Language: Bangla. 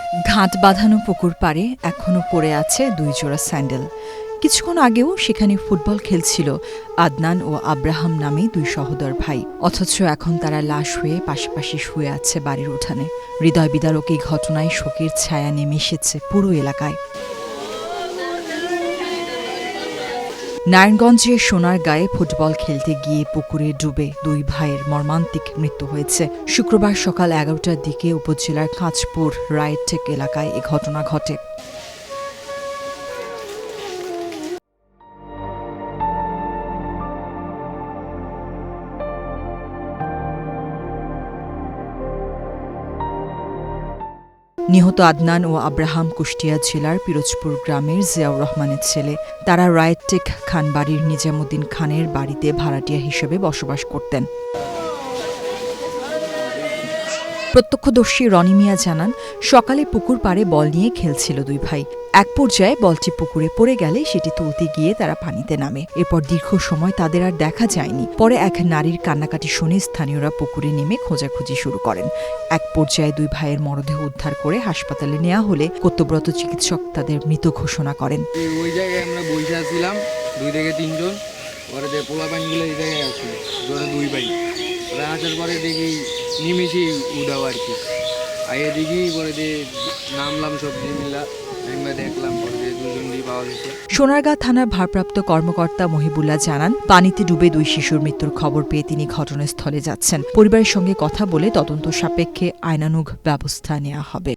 ঘাট বাঁধানো পুকুর পাড়ে এখনো পড়ে আছে 2 জোড়া স্যান্ডেল। কিছুক্ষণ আগেও সেখানে ফুটবল খেলছিল আদনান ও আব্রাহাম নামে 2 সহোদর ভাই, অথচ এখন তারা লাশ হয়ে পাশাপাশি শুয়ে আছে বাড়ির উঠানে। হৃদয় বিদারক এই ঘটনায় শোকের ছায়া নেমে এসেছে পুরো এলাকায়। নারায়ণগঞ্জে সোনারগাঁয়ে ফুটবল খেলতে গিয়ে পুকুরে ডুবে 2 ভাইয়ের মর্মান্তিক মৃত্যু হয়েছে। শুক্রবার সকাল 11টার দিকে উপজেলার কাঁচপুর রায়েরটেক এলাকায় এ ঘটনা ঘটে। নিহত আদনান ও আব্রাহাম কুষ্টিয়া জেলার পিরোজপুর গ্রামের জিয়াউর রহমানের ছেলে। তারা রায়েরটেক খানবাড়ির নিজামুদ্দিন খানের বাড়িতে ভাড়াটিয়া হিসেবে বসবাস করতেন। প্রত্যক্ষদর্শী রনি মিয়া জানান, সকালে পুকুর পাড়ে বল নিয়ে খেলছিল 2 ভাই। এক পর্যায়ে বলটি পুকুরে পড়ে গেলে সেটি তুলতে গিয়ে তারা পানিতে নামে। এরপর দীর্ঘ সময় তাদের আর দেখা যায়নি। পরে এক নারীর কান্নাকাটি শুনে স্থানীয়রা পুকুরে নেমে খোঁজাখুঁজি শুরু করেন। এক পর্যায়ে 2 ভাইয়ের মরদেহ উদ্ধার করে হাসপাতালে নেওয়া হলে কর্তব্যরত চিকিৎসক তাদের মৃত ঘোষণা করেন। ওই জায়গায় আমরা বসে আসছিলাম 2 থেকে 3 জন। পরে যে পোলা পানিগুলো এই জায়গায় আসছিল, ধরে 2 ভাই। ওরা আসার পরে দেখি নিমেষে উদাও আর কি। আগে দেখি পরে দিয়ে নামলাম সবজি মিলা, আমরা দেখলাম পরে 2 জনই পাওয়া গেছে। সোনারগাঁ থানার ভারপ্রাপ্ত কর্মকর্তা মহিবুল্লাহ জানান, পানিতে ডুবে 2 শিশুর মৃত্যুর খবর পেয়ে তিনি ঘটনাস্থলে যাচ্ছেন। পরিবারের সঙ্গে কথা বলে তদন্ত সাপেক্ষে আইনানুগ ব্যবস্থা নেওয়া হবে।